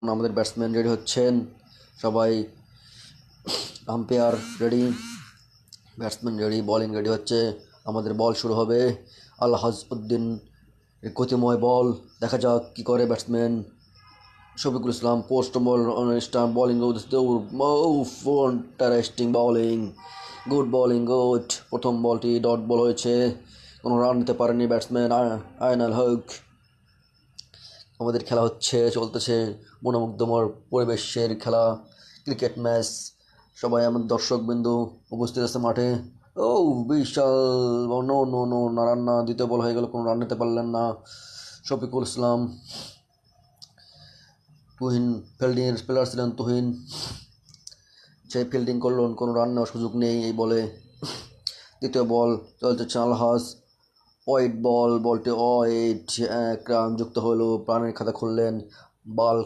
আমাদের batsman ready হচ্ছেন, সবাই umpire ready, batsman ready, bowling ready হচ্ছে। আমাদের বল শুরু হবে। আলহাজ উদ্দিন গতিময় বল, দেখা যাক কি করে batsman Shafiqul Islam. Post ball stump bowling, interesting bowling, good bowling, good. প্রথম বলটি ডট বল হয়েছে, কোনো রান নিতে পারেনি ব্যাটসম্যান আয়নাল হক। আমাদের খেলা চলতেছে মনোমুগ্ধকর পরিবেশের খেলা, ক্রিকেট ম্যাচ। সবাই আমার দর্শকবিন্দু উপস্থিত আছে মাঠে। ও বিশাল, নো নো নো, না রান না, দ্বিতীয় বল হয়ে গেল, কোনো রান নিতে পারলেন না শফিকুল ইসলাম। তুহিন ফিল্ডিংয়ের প্লেয়ার ছিলেন, তুহিন সে ফিল্ডিং করলেন, কোনো রান নেওয়ার সুযোগ নেই এই বলে। দ্বিতীয় বল চলছে আলহাজ, বলটি ওয়েট, এক রান যুক্ত হলো, প্রাণের খাতা খুললেন। বল